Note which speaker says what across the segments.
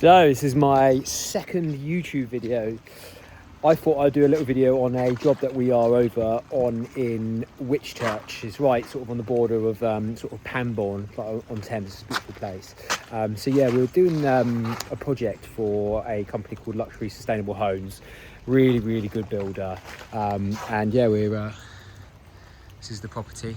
Speaker 1: So this is my second YouTube video. I thought I'd do a little video on a job that we are over on in Whitchurch. It's right sort of on the border of sort of Pangbourne, on Thames. It's a beautiful place. So yeah, we were doing a project for a company called Luxury Sustainable Homes. Really good builder. And yeah, this is the property.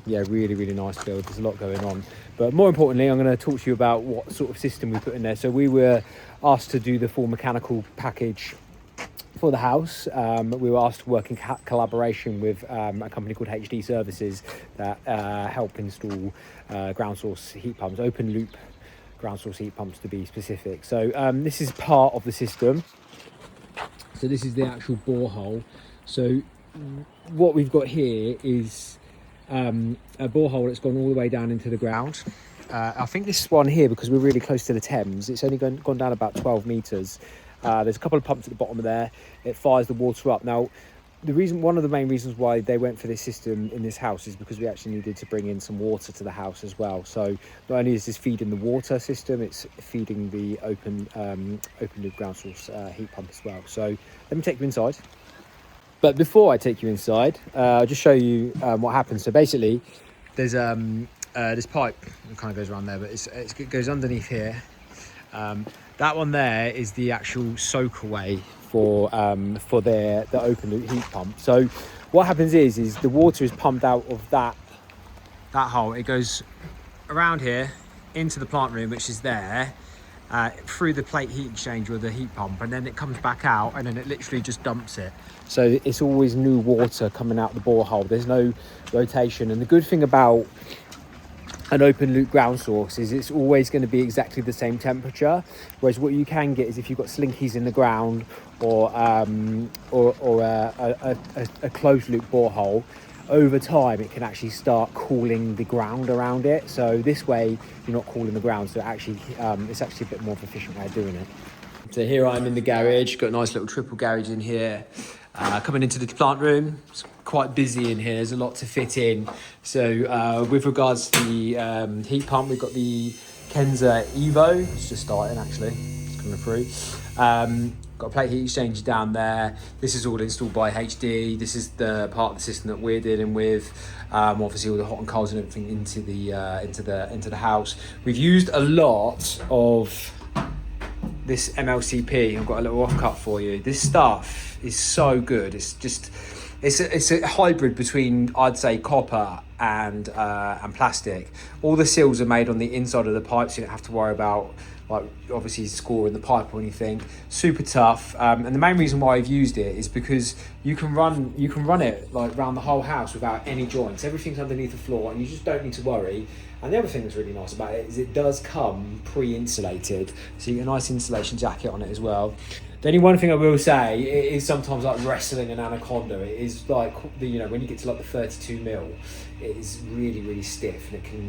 Speaker 1: Yeah, really nice build. There's a lot going on, but more importantly, I'm going to talk to you about what sort of system we put in there. So we were asked to do the full mechanical package for the house. We were asked to work in collaboration with a company called HD Services that help install ground source heat pumps, open loop ground source heat pumps to be specific. So this is part of the system. So this is the actual borehole. So what we've got here is a borehole that's gone all the way down into the ground. I think this one here, because we're really close to the Thames, it's only gone down about 12 meters. There's a couple of pumps at the bottom of there. It fires the water up. Now, one of the main reasons why they went for this system in this house is because we actually needed to bring in some water to the house as well. So not only is this feeding the water system, it's feeding the open loop ground source heat pump as well. So let me take you inside. But before I take you inside, I'll just show you what happens. So basically, there's this pipe that kind of goes around there, but it goes underneath here. That one there is the actual soak away for the open loop heat pump. So what happens is the water is pumped out of that hole. It goes around here into the plant room, which is there. Through the plate heat exchanger or the heat pump, and then it comes back out, and then it literally just dumps it. So it's always new water coming out the borehole. There's no rotation. And the good thing about an open loop ground source is it's always going to be exactly the same temperature. Whereas what you can get is if you've got slinkies in the ground or a closed loop borehole, over time it can actually start cooling the ground around it. So this way you're not cooling the ground, so it's actually a bit more of an efficient way of doing it. So here I'm in the garage, got a nice little triple garage in here. Coming into the plant room, it's quite busy in here, there's a lot to fit in. So with regards to the heat pump, we've got the Kenza Evo. It's just starting actually, it's coming through. Got a plate heat exchanger down there. This is all installed by HD. This is the part of the system that we're dealing with. Obviously all the hot and colds and everything into the house. We've used a lot of this MLCP. I've got a little offcut for you. This stuff is so good. It's a hybrid between, I'd say, copper and plastic. All the seals are made on the inside of the pipe, so you don't have to worry about like obviously scoring the pipe or anything. Super tough. And the main reason why I've used it is because you can run it like around the whole house without any joints. Everything's underneath the floor, and you just don't need to worry. And the other thing that's really nice about it is it does come pre-insulated, so you get a nice insulation jacket on it as well. The only one thing I will say, it is sometimes like wrestling an anaconda. It is like, when you get to like the 32 mil, it is really stiff, and it can,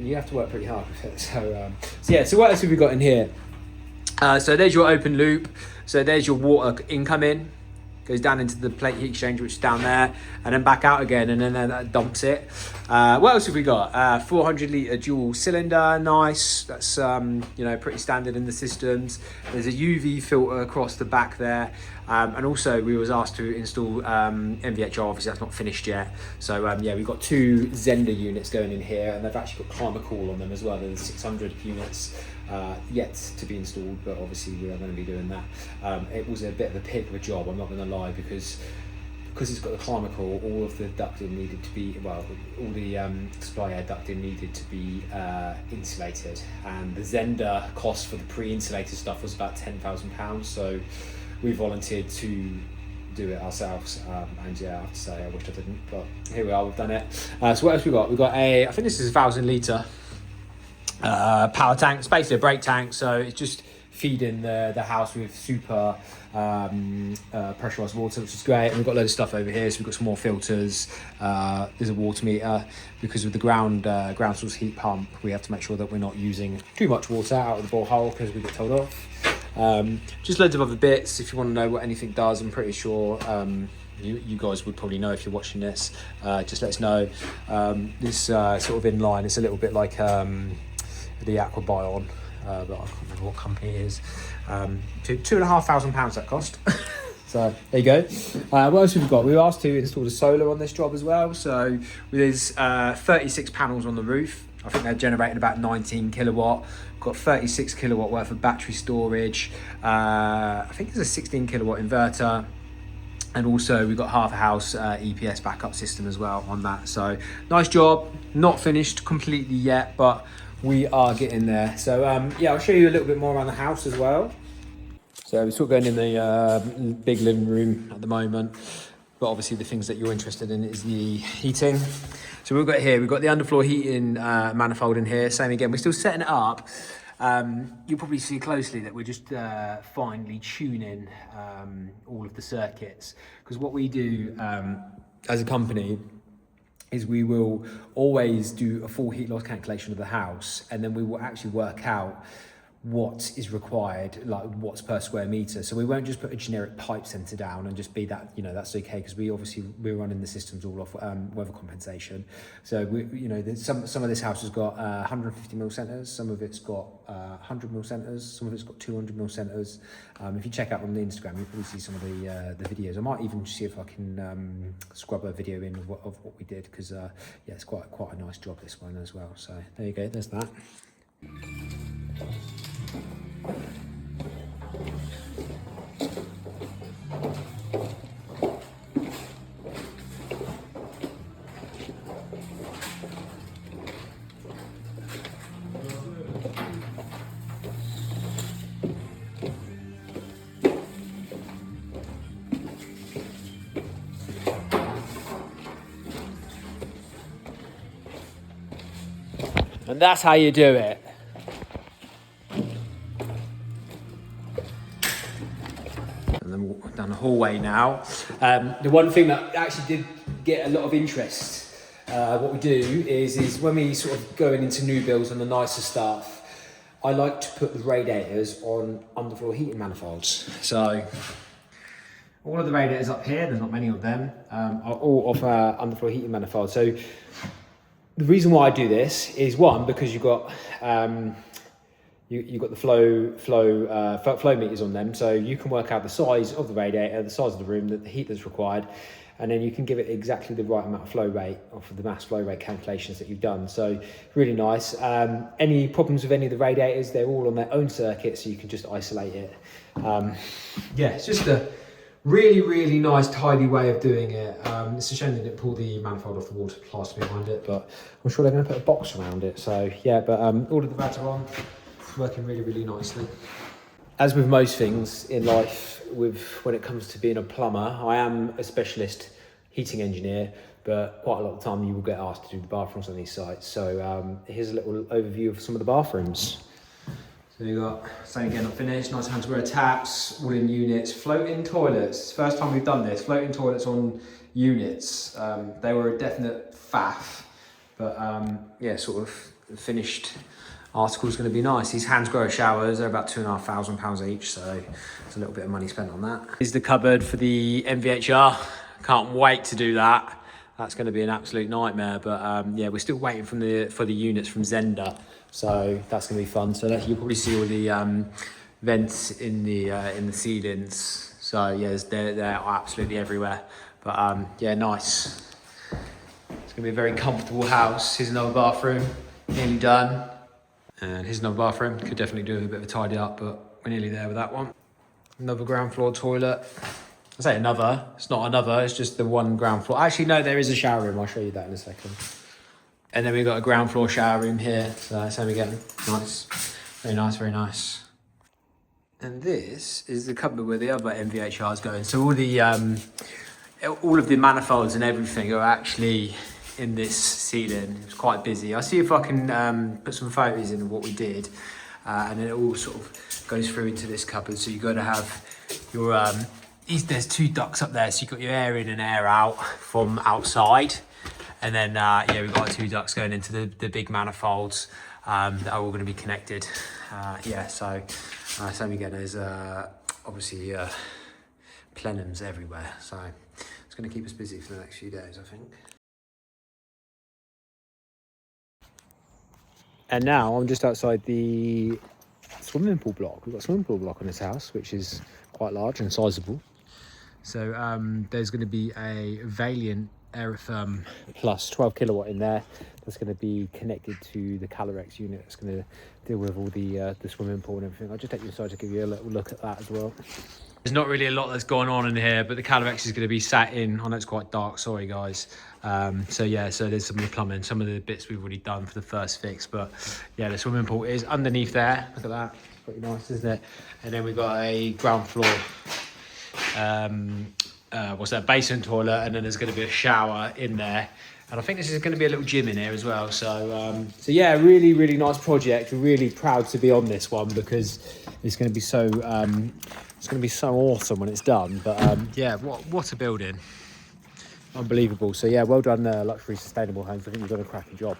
Speaker 1: you have to work pretty hard with it. So what else have we got in here? So there's your open loop. So there's your water incoming. Goes down into the plate heat exchanger, which is down there, and then back out again, and then that dumps it. What else have we got? 400 litre dual cylinder, nice. That's pretty standard in the systems. There's a UV filter across the back there, and also we was asked to install MVHR. Obviously that's not finished yet. So we've got 2 Zender units going in here, and they've actually got climate cool on them as well. There's 600 units yet to be installed, but obviously we are going to be doing that. It was a bit of a pig of a job, I'm not going to lie, because it's got the climate cool. All of the ducting needed to be, all the supply air ducting needed to be insulated, and the Zender cost for the pre-insulated stuff was about £10,000. So we volunteered to do it ourselves, and yeah, I have to say I wish I didn't, but here we are, we've done it. So what else we got? We've got I think this is a 1,000 litre power tank. It's basically a brake tank, so it's just feeding the house with super pressurized water, which is great. And we've got a load of stuff over here, so we've got some more filters. There's a water meter, because with the ground source heat pump, we have to make sure that we're not using too much water out of the borehole, because we get told off. Just loads of other bits. If you want to know what anything does, I'm pretty sure you guys would probably know if you're watching this. Just let us know. This sort of inline, it's a little bit like the Aquabion but I can't remember what company it is. £2,500 that cost. So there you go. What else have we got? We were asked to install the solar on this job as well. So there's 36 panels on the roof. I think they're generating about 19 kilowatt. Got 36 kilowatt worth of battery storage. I think there's a 16 kilowatt inverter. And also we've got half a house EPS backup system as well on that. So nice job. Not finished completely yet, but we are getting there. So yeah, I'll show you a little bit more around the house as well. So we're sort of going in the big living room at the moment, but obviously the things that you're interested in is the heating. So we've got the underfloor heating manifold in here. Same again, we're still setting it up. You'll probably see closely that we're just finely tuning all of the circuits, because what we do as a company is we will always do a full heat loss calculation of the house, and then we will actually work out what is required, like what's per square meter. So we won't just put a generic pipe center down and just be that, you know, that's okay, because we're running the systems all off weather compensation. So some of this house has got 150 mil centers, some of it's got 100 mil centers, some of it's got 200 mil centers. If you check out on the Instagram, you'll probably see some of the videos. I might even see if I can scrub a video in of what we did, because yeah, it's quite a nice job, this one as well. So there you go, there's that. And that's how you do it. And then walk down the hallway now. The one thing that actually did get a lot of interest, what we do is when we sort of going into new builds and the nicer stuff, I like to put the radiators on underfloor heating manifolds. So all of the radiators up here, there's not many of them, are all off underfloor heating manifolds. So the reason why I do this is, one, because you've got you've got the flow meters on them, so you can work out the size of the radiator, the size of the room, the heat that's required, and then you can give it exactly the right amount of flow rate off of the mass flow rate calculations that you've done. So really nice. Any problems with any of the radiators, they're all on their own circuit, so you can just isolate it. Yeah, it's just a really nice, tidy way of doing it. It's a shame they didn't pull the manifold off the water plaster behind it, but I'm sure they're going to put a box around it. So yeah, but all of the VAT are on, working really nicely. As with most things in life, when it comes to being a plumber, I am a specialist heating engineer, but quite a lot of the time you will get asked to do the bathrooms on these sites. So here's a little overview of some of the bathrooms. So you've got, same again, not finished, nice handswear taps, all in units, floating toilets. First time we've done this, floating toilets on units. They were a definite faff, but yeah, sort of finished article is going to be nice. These Hansgrohe showers, they're about £2,500 each, so it's a little bit of money spent on that. Here's the cupboard for the MVHR. Can't wait to do that. That's going to be an absolute nightmare, but yeah, we're still waiting for the units from Zender, so that's going to be fun. So you'll probably see all the vents in the ceilings. So yeah, they're absolutely everywhere. But yeah, nice. It's going to be a very comfortable house. Here's another bathroom, nearly done. And here's another bathroom. Could definitely do with a bit of a tidy up, but we're nearly there with that one. Another ground floor toilet. I say another, it's not another, it's just the one ground floor. Actually, no, there is a shower room. I'll show you that in a second. And then we've got a ground floor shower room here. So same again, nice. Very nice. And this is the cupboard where the other MVHR is going. So all of the manifolds and everything are actually in this ceiling. It's quite busy. I'll see if I can put some photos in of what we did, and then it all sort of goes through into this cupboard. So you've got to have your there's two ducts up there, so you've got your air in and air out from outside, and then yeah, we've got two ducts going into the big manifolds that are all going to be connected. Yeah, so same again, there's obviously plenums everywhere, so it's going to keep us busy for the next few days, I think. And now I'm just outside the swimming pool block. We've got a swimming pool block on this house, which is quite large and sizable. So there's going to be a Valiant Aerotherm Plus 12 kilowatt in there. That's going to be connected to the Calorex unit. It's going to deal with all the swimming pool and everything. I'll just take you inside to give you a little look at that as well. There's not really a lot that's going on in here, but the Calorex is going to be sat in. I know it's quite dark, sorry guys. So yeah, so there's some of the plumbing, some of the bits we've already done for the first fix, but yeah, the swimming pool is underneath there. Look at that, it's pretty nice, isn't it? And then we've got a ground floor, what's that, basement toilet, and then there's going to be a shower in there. And I think this is going to be a little gym in here as well. So yeah, really, really nice project. We're really proud to be on this one because it's going to be so awesome when it's done. But yeah, what a building. Unbelievable. So yeah, well done, Luxury Sustainable Homes. I think you've done a cracking job.